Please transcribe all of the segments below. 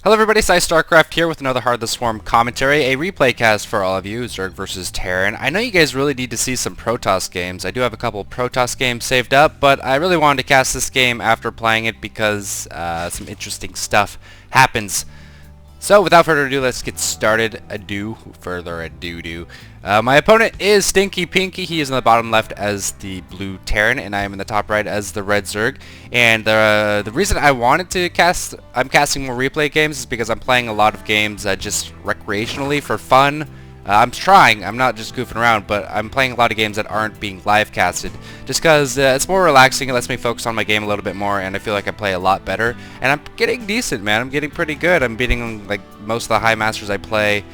Hello everybody, PsyStarcraft here with another Heart of the Swarm commentary, a replay cast for all of you, Zerg versus Terran. I know you guys really need to see some Protoss games. I do have a couple Protoss games saved up, but I really wanted to cast this game after playing it because some interesting stuff happens. So without further ado, let's get started. My opponent is Stinky Pinky. He is in the bottom left as the blue Terran, and I am in the top right as the red Zerg. And the reason I wanted to I'm casting more replay games is because I'm playing a lot of games just recreationally for fun. I'm trying, I'm not just goofing around, but I'm playing a lot of games that aren't being live casted just because it's more relaxing. It lets me focus on my game a little bit more, and I feel like I play a lot better. And I'm getting decent, man. I'm getting pretty good. I'm beating like most of the high masters I play,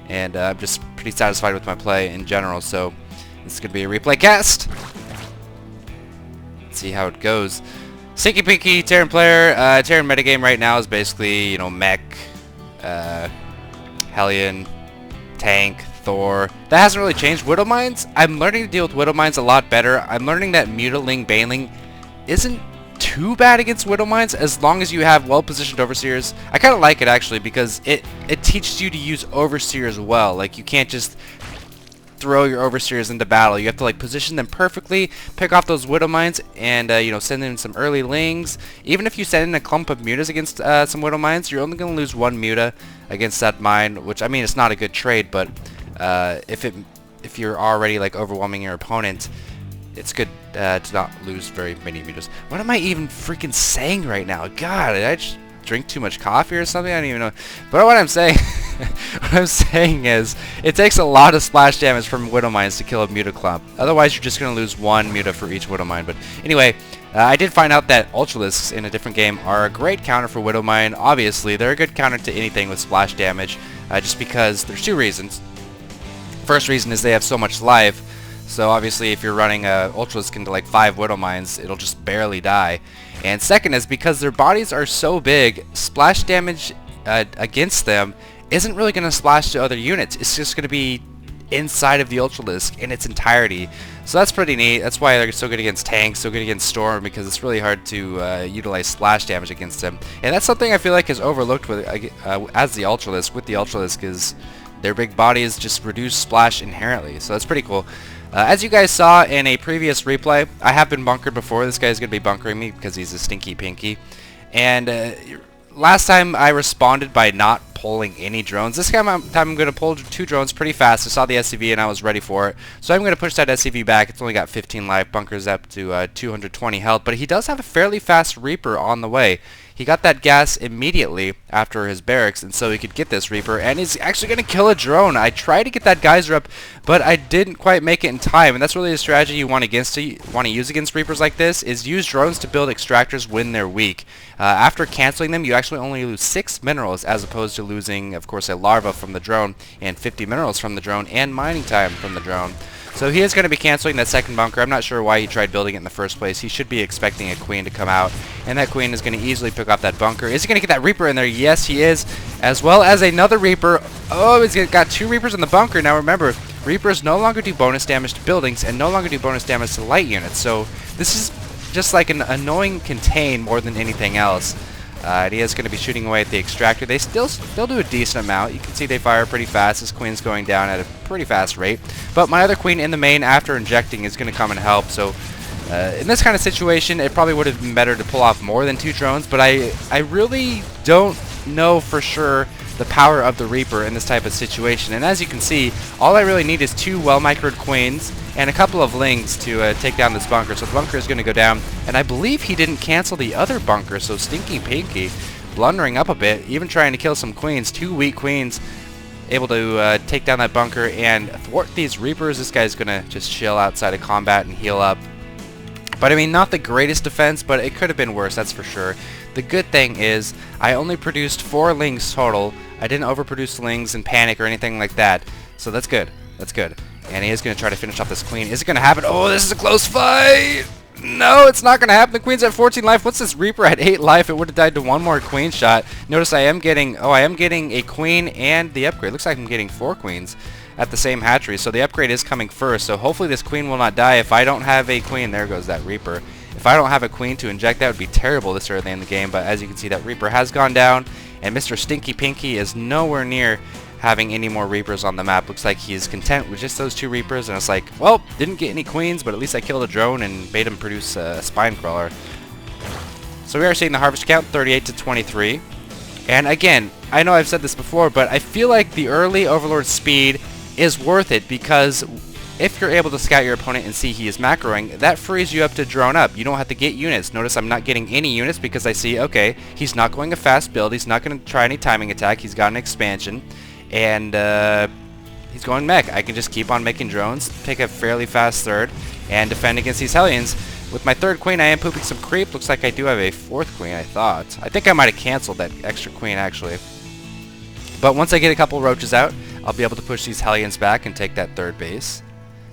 and I'm just pretty satisfied with my play in general. So this is going to be a replay cast. Let's see how it goes. Stinky Pinky, Terran player. Terran metagame right now is basically, you know, mech, Hellion, tank, Thor. That hasn't really changed. Widow Mines, I'm learning to deal with Widow Mines a lot better. I'm learning that Mutiling Baneling isn't too bad against Widow Mines as long as you have well-positioned Overseers. I kind of like it actually because it teaches you to use Overseers well. Like, you can't just throw your Overseers into battle. You have to like position them perfectly, pick off those Widow Mines, and you know, send in some early lings. Even if you send in a clump of mutas against some Widow Mines, you're only going to lose one muta against that mine, which, I mean, it's not a good trade, but if you're already like overwhelming your opponent, it's good to not lose very many mutas. What am I even freaking saying right now? God, did I just drink too much coffee or something? I don't even know. But what I'm saying, what I'm saying is, it takes a lot of splash damage from Widow Mines to kill a muta clump. Otherwise, you're just going to lose one muta for each Widow Mine. But anyway, I did find out that Ultralisks in a different game are a great counter for Widow Mine. Obviously, they're a good counter to anything with splash damage, just because there's two reasons. First reason is they have so much life. So obviously, if you're running a Ultralisk into like 5 Widow Mines, it'll just barely die. And second is because their bodies are so big, splash damage against them isn't really going to splash to other units. It's just going to be inside of the Ultralisk in its entirety. So that's pretty neat. That's why they're so good against tanks, so good against Storm, because it's really hard to utilize splash damage against them. And that's something I feel like is overlooked with as the Ultralisk. With the Ultralisk is their big bodies just reduce splash inherently. So that's pretty cool. As you guys saw in a previous replay, I have been bunkered before. This guy's going to be bunkering me because he's a Stinky Pinky. And last time I responded by not pulling any drones. This time I'm going to pull 2 drones pretty fast. I saw the SCV and I was ready for it. So I'm going to push that SCV back. It's only got 15 life, bunkers up to 220 health. But he does have a fairly fast Reaper on the way. He got that gas immediately after his barracks, and so he could get this Reaper, and he's actually going to kill a drone. I tried to get that geyser up, but I didn't quite make it in time, and that's really the strategy you want to use against Reapers like this, is use drones to build extractors when they're weak. After canceling them, you actually only lose 6 minerals, as opposed to losing, of course, a larva from the drone, and 50 minerals from the drone, and mining time from the drone. So he is going to be canceling that second bunker. I'm not sure why he tried building it in the first place. He should be expecting a queen to come out, and that queen is going to easily pick off that bunker. Is he going to get that Reaper in there? Yes, he is, as well as another Reaper. Oh, he's got 2 Reapers in the bunker. Now remember, Reapers no longer do bonus damage to buildings and no longer do bonus damage to light units. So this is just like an annoying contain more than anything else. And he is going to be shooting away at the extractor. They still do a decent amount. You can see they fire pretty fast. This queen's going down at a pretty fast rate. But my other queen in the main after injecting is going to come and help. So in this kind of situation, it probably would have been better to pull off more than 2 drones. But I really don't know for sure the power of the Reaper in this type of situation. And as you can see, all I really need is 2 well-microed queens and a couple of lings to take down this bunker. So the bunker is going to go down, and I believe he didn't cancel the other bunker, so Stinky Pinky blundering up a bit, even trying to kill some queens. 2 weak queens able to take down that bunker and thwart these Reapers. This guy's going to just chill outside of combat and heal up. But I mean, not the greatest defense, but it could have been worse, that's for sure. The good thing is, I only produced 4 lings total. I didn't overproduce lings and panic or anything like that. So that's good. That's good. And he is going to try to finish off this queen. Is it going to happen? Oh, this is a close fight! No, it's not going to happen. The queen's at 14 life. What's this Reaper at 8 life? It would have died to 1 more queen shot. Notice I am getting a queen and the upgrade. Looks like I'm getting 4 queens at the same hatchery. So the upgrade is coming first. So hopefully this queen will not die. If I don't have a queen, there goes that Reaper. If I don't have a queen to inject, that would be terrible this early in the game. But as you can see, that Reaper has gone down. and Mr. Stinky Pinky is nowhere near having any more Reapers on the map. Looks like he's content with just those 2 Reapers, and it's like, well, didn't get any Queens, but at least I killed a drone and made him produce a Spine Crawler. So we are seeing the harvest count 38 to 23. And again, I know I've said this before, but I feel like the early Overlord speed is worth it, because if you're able to scout your opponent and see he is macroing, that frees you up to drone up. You don't have to get units. Notice I'm not getting any units because I see, okay, he's not going a fast build. He's not going to try any timing attack. He's got an expansion. And he's going mech. I can just keep on making drones, take a fairly fast third, and defend against these Hellions. With my 3rd queen, I am pooping some creep. Looks like I do have a 4th queen, I thought. I think I might have canceled that extra queen, actually. But once I get a couple roaches out, I'll be able to push these Hellions back and take that 3rd base.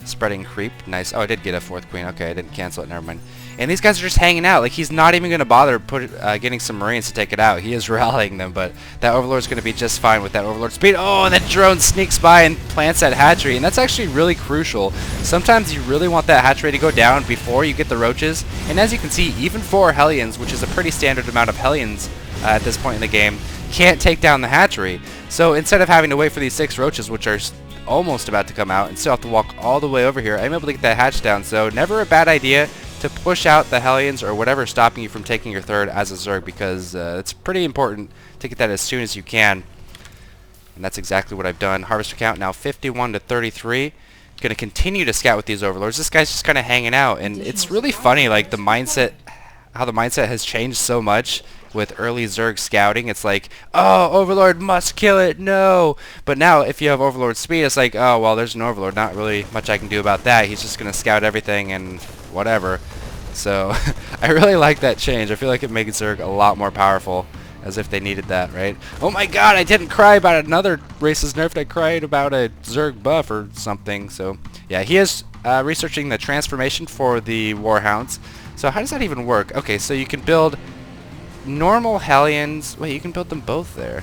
Spreading creep. Nice. Oh, I did get a 4th queen. Okay, I didn't cancel it. Never mind. And these guys are just hanging out. Like, he's not even going to bother getting some Marines to take it out. He is rallying them, but that Overlord's going to be just fine with that Overlord speed. Oh, and that drone sneaks by and plants that hatchery, and that's actually really crucial. Sometimes you really want that hatchery to go down before you get the roaches. And as you can see, even 4 Hellions, which is a pretty standard amount of Hellions at this point in the game, can't take down the hatchery. So instead of having to wait for these 6 roaches, which are almost about to come out, and still have to walk all the way over here, I'm able to get that hatch down. So never a bad idea to push out the Hellions or whatever's stopping you from taking your 3rd as a Zerg, because it's pretty important to get that as soon as you can. And that's exactly what I've done. Harvester count now 51 to 33. Going to continue to scout with these Overlords. This guy's just kind of hanging out, and it's really funny, like the mindset, how the mindset has changed so much with early Zerg scouting. It's like, oh, Overlord must kill it, no. But now if you have Overlord speed, it's like, oh, well, there's an Overlord, not really much I can do about that. He's just going to scout everything and whatever. So I really like that change. I feel like it makes Zerg a lot more powerful, as if they needed that, right? Oh my god, I didn't cry about another race's nerfed. I cried about a Zerg buff or something. So yeah, he is researching the transformation for the Warhounds. So how does that even work? Okay, so you can build normal Hellions. Wait, you can build them both there.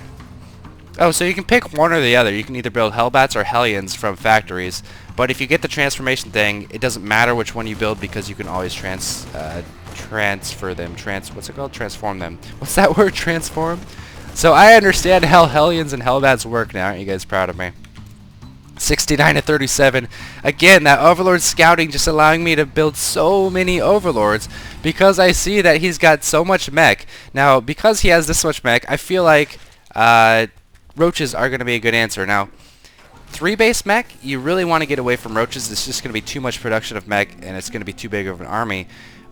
Oh, so you can pick one or the other. You can either build Hellbats or Hellions from factories. But if you get the transformation thing, it doesn't matter which one you build, because you can always transfer them. What's it called? Transform them. What's that word? Transform? So I understand how Hellions and Hellbats work now. Aren't you guys proud of me? 69 to 37. Again, that Overlord scouting just allowing me to build so many Overlords, because I see that he's got so much mech. Now, because he has this much mech, I feel like roaches are going to be a good answer. Now, 3-base mech, you really want to get away from roaches. It's just going to be too much production of mech, and it's going to be too big of an army.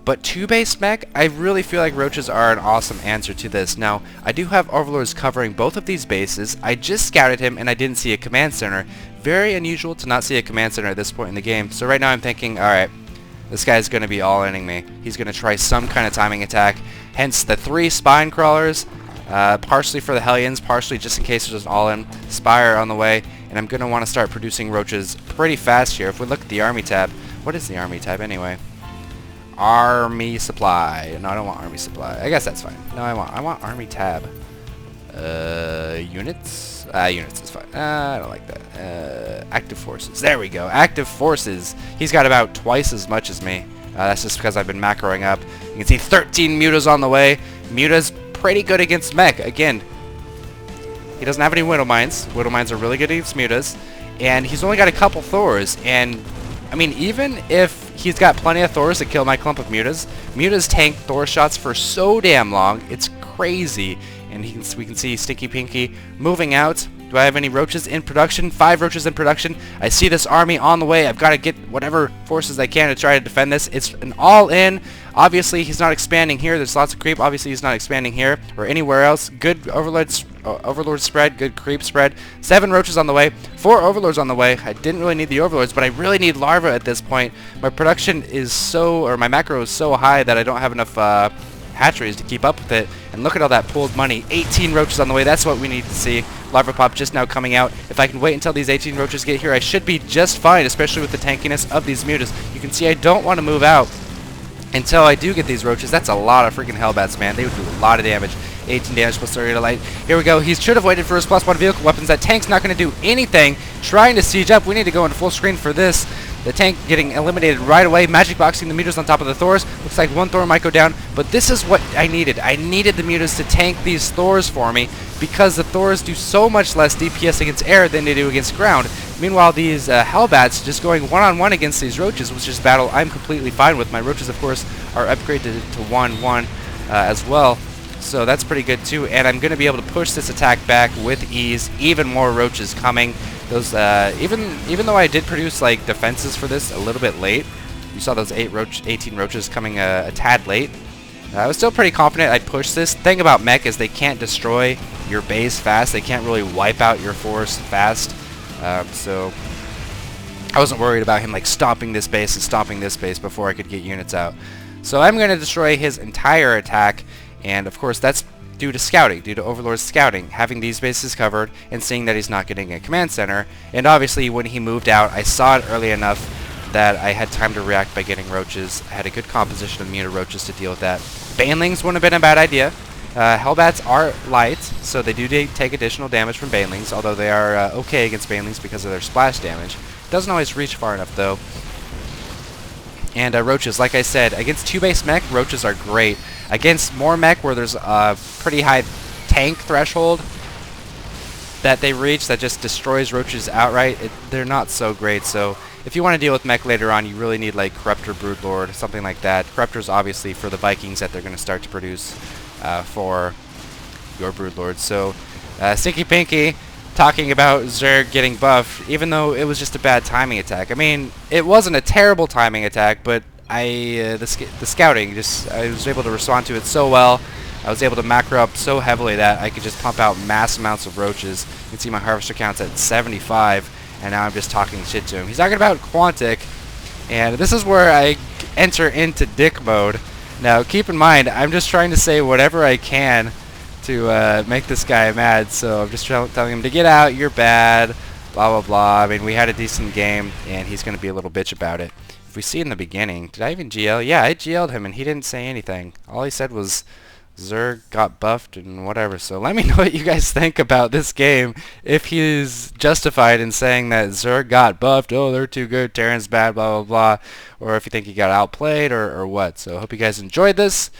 But 2-base mech, I really feel like roaches are an awesome answer to this. Now, I do have Overlords covering both of these bases. I just scouted him, and I didn't see a command center. Very unusual to not see a command center at this point in the game. So right now I'm thinking, alright, this guy's going to be all-inning me. He's going to try some kind of timing attack. Hence the 3 Spine Crawlers, partially for the Hellions, partially just in case there's an all-in Spire on the way. And I'm going to want to start producing roaches pretty fast here. If we look at the Army tab, what is the Army tab anyway? Army Supply. No, I don't want Army Supply. I guess that's fine. No, I want Army tab. Units? Units is fine. I don't like that. Active Forces. There we go. Active Forces. He's got about twice as much as me. That's just because I've been macroing up. You can see 13 Mutas on the way. Muta's pretty good against mech. Again, he doesn't have any Widow Mines. Widow Mines are really good against Mutas. And he's only got a couple Thors. And, I mean, even if he's got plenty of Thors to kill my clump of Mutas, Mutas tank Thor shots for so damn long. It's crazy. And we can see Stinky Pinky moving out. Do I have any roaches in production? 5 roaches in production. I see this army on the way. I've got to get whatever forces I can to try to defend this. It's an all-in. Obviously, he's not expanding here. There's lots of creep. Obviously, he's not expanding here or anywhere else. Good Overlord spread. Good creep spread. 7 roaches on the way. 4 Overlords on the way. I didn't really need the Overlords, but I really need larvae at this point. My production is so, or my macro is so high that I don't have enough hatcheries to keep up with it. And look at all that pooled money. 18 roaches on the way. That's what we need to see. Larva Pop just now coming out. If I can wait until these 18 roaches get here, I should be just fine, especially with the tankiness of these Mutas. You can see I don't want to move out until I do get these roaches. That's a lot of freaking Hellbats, man. They would do a lot of damage. 18 damage plus 30 to light. Here we go. He should have waited for his +1 vehicle weapons. That tank's not going to do anything. Trying to siege up. We need to go into full screen for this. The tank getting eliminated right away. Magic boxing the mutas on top of the Thors. Looks like one Thor might go down, but this is what I needed. I needed the mutas to tank these Thors for me because the Thors do so much less DPS against air than they do against ground. Meanwhile, these Hellbats just going one-on-one against these Roaches, which is a battle I'm completely fine with. My Roaches, of course, are upgraded to 1-1 as well. So that's pretty good too, and I'm going to be able to push this attack back with ease. Even more Roaches coming. Those even though I did produce like defenses for this a little bit late, you saw those 18 Roaches coming a tad late. I was still pretty confident I'd push this. Thing about mech is they can't destroy your base fast. They can't really wipe out your force fast. So I wasn't worried about him like stomping this base and stomping this base before I could get units out. So I'm going to destroy his entire attack. And of course that's due to scouting, due to Overlord's scouting, having these bases covered and seeing that he's not getting a command center. And obviously when he moved out, I saw it early enough that I had time to react by getting Roaches. I had a good composition of muta Roaches to deal with that. Banelings wouldn't have been a bad idea. Hellbats are light, so they do take additional damage from Banelings, although they are okay against Banelings because of their splash damage. Doesn't always reach far enough though. And Roaches, like I said, against 2-base mech, Roaches are great. Against more mech, where there's a pretty high tank threshold that they reach that just destroys Roaches outright, they're not so great. So if you want to deal with mech later on, you really need like Corruptor Broodlord, something like that. Corruptor's obviously for the Vikings that they're going to start to produce for your Broodlord. So Stinky Pinky talking about Zerg getting buffed, even though it was just a bad timing attack. I mean, it wasn't a terrible timing attack, but the scouting, I was able to respond to it so well. I was able to macro up so heavily that I could just pump out mass amounts of Roaches. You can see my harvester count's at 75, and now I'm just talking shit to him. He's talking about Quantic, and this is where I enter into dick mode. Now, keep in mind, I'm just trying to say whatever I can to make this guy mad, so I'm just telling him to get out, you're bad, blah blah blah. I mean, we had a decent game, and he's going to be a little bitch about it. If we see in the beginning, did I even GL? Yeah, I GL'd him, and he didn't say anything. All he said was Zerg got buffed and whatever. So let me know what you guys think about this game. If he's justified in saying that Zerg got buffed, oh, they're too good, Terran's bad, blah blah blah, or if you think he got outplayed or what. So I hope you guys enjoyed this.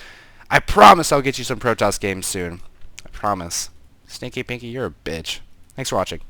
I promise I'll get you some Protoss games soon. I promise. Stinky Pinky, you're a bitch. Thanks for watching.